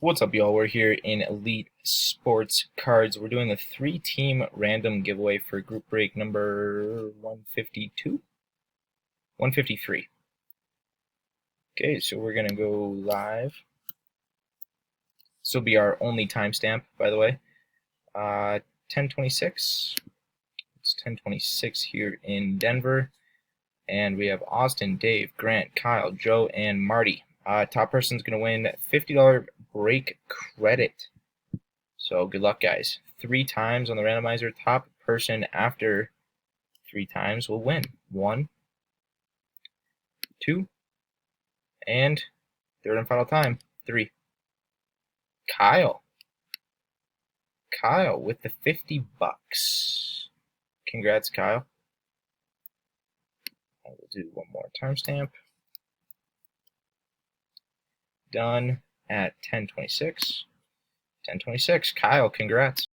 What's up, y'all? We're here in Elite Sports Cards. We're doing the 3-team random giveaway for group break number 152? 153. Okay, so we're going to go live. This will be our only timestamp, by the way. 10:26. It's 10:26 here in Denver. And we have Austin, Dave, Grant, Kyle, Joe, and Marty. Top person's going to win $50 break credit. So good luck, guys. 3 times on the randomizer. Top person after 3 times will win. 1, 2, and third and final time, 3. Kyle. Kyle with the $50. Congrats, Kyle. I will do one more timestamp. Done at 10:26. 10:26. Kyle, congrats.